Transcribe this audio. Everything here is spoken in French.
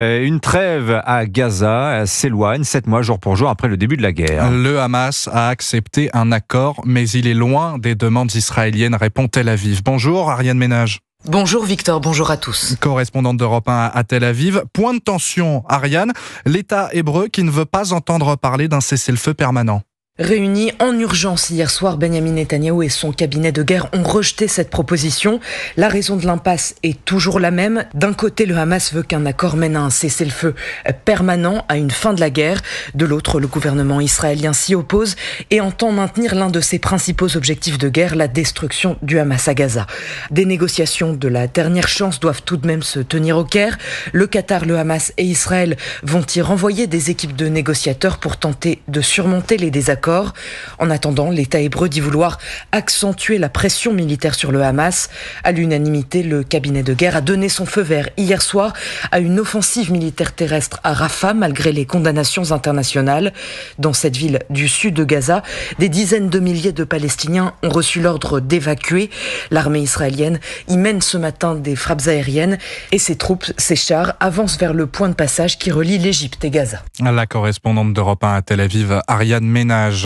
Une trêve à Gaza s'éloigne 7 mois jour pour jour après le début de la guerre. Le Hamas a accepté un accord, mais il est loin des demandes israéliennes, répond Tel Aviv. Bonjour Ariane Ménage. Bonjour Victor, bonjour à tous. Correspondante d'Europe 1 à Tel Aviv. Point de tension, Ariane. L'État hébreu qui ne veut pas entendre parler d'un cessez-le-feu permanent. Réunis en urgence hier soir, Benyamin Netanyahou et son cabinet de guerre ont rejeté cette proposition. La raison de l'impasse est toujours la même. D'un côté, le Hamas veut qu'un accord mène à un cessez-le-feu permanent, à une fin de la guerre. De l'autre, le gouvernement israélien s'y oppose et entend maintenir l'un de ses principaux objectifs de guerre, la destruction du Hamas à Gaza. Des négociations de la dernière chance doivent tout de même se tenir au Caire. Le Qatar, le Hamas et Israël vont y renvoyer des équipes de négociateurs pour tenter de surmonter les désaccords. En attendant, l'État hébreu dit vouloir accentuer la pression militaire sur le Hamas. À l'unanimité, le cabinet de guerre a donné son feu vert hier soir à une offensive militaire terrestre à Rafah, malgré les condamnations internationales. Dans cette ville du sud de Gaza, des dizaines de milliers de Palestiniens ont reçu l'ordre d'évacuer. L'armée israélienne y mène ce matin des frappes aériennes et ses troupes, ses chars, avancent vers le point de passage qui relie l'Égypte et Gaza. La correspondante d'Europe 1 à Tel Aviv, Ariane Ménage.